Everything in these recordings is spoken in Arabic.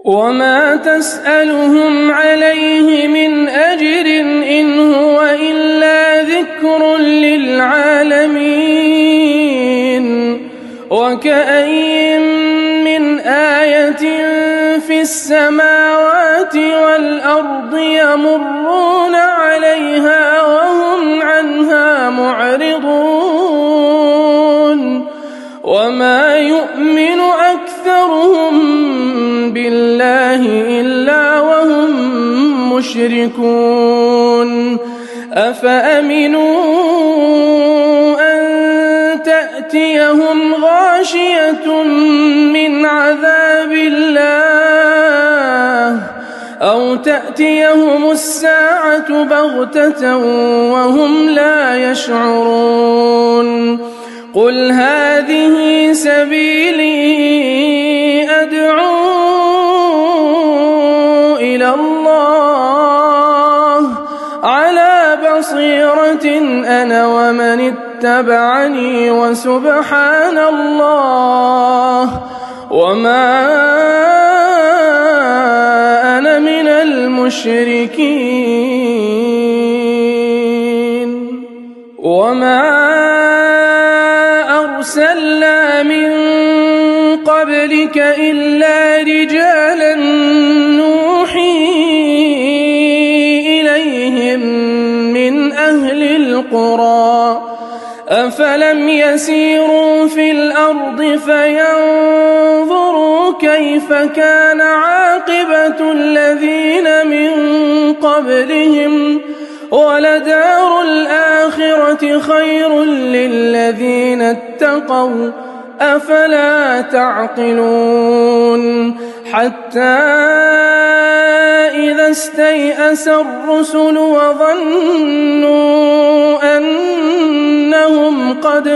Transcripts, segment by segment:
وما تسألهم عليه من أجر إن هو إلا ذكر للعالمين. وكأين من آية في السماوات والأرض يمرون عليها وهم عنها معرضون وما يؤمن أكثرهم بالله إلا وهم مشركون. أفأمنوا أن تأتيهم غاشية من عذاب الله أو تأتيهم الساعة بغتة وهم لا يشعرون. قل هذه سبيلي أدعو إلى الله على بصيرة أنا ومن اتبعني وسبحان الله وما أنا من المشركين. وما أرسلنا من قبلك إلا رجالا نوحي إليهم من أهل القرى أفلم يسيروا في الأرض فينظروا كيف كان عاقبة الذين من قبلهم ولدار الآخرة خير للذين اتقوا أفلا تعقلون. حتى إذا استيأس الرسل وظنوا أنهم قد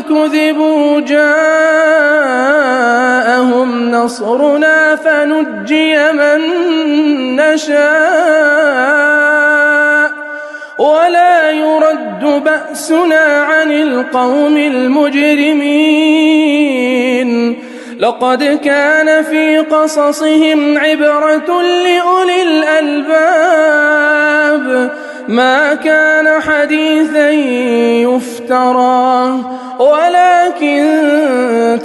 كذبوا جاءهم نصرنا فنجي من نشاء ولا يرد بأسنا عن القوم المجرمين. لقد كان في قصصهم عبرة لأولي الألباب ما كان حديثا يفترى ولكن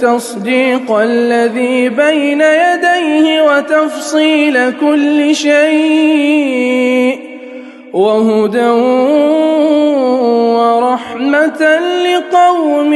تصديق الذي بين يديه وتفصيل كل شيء وهدى ورحمة لقوم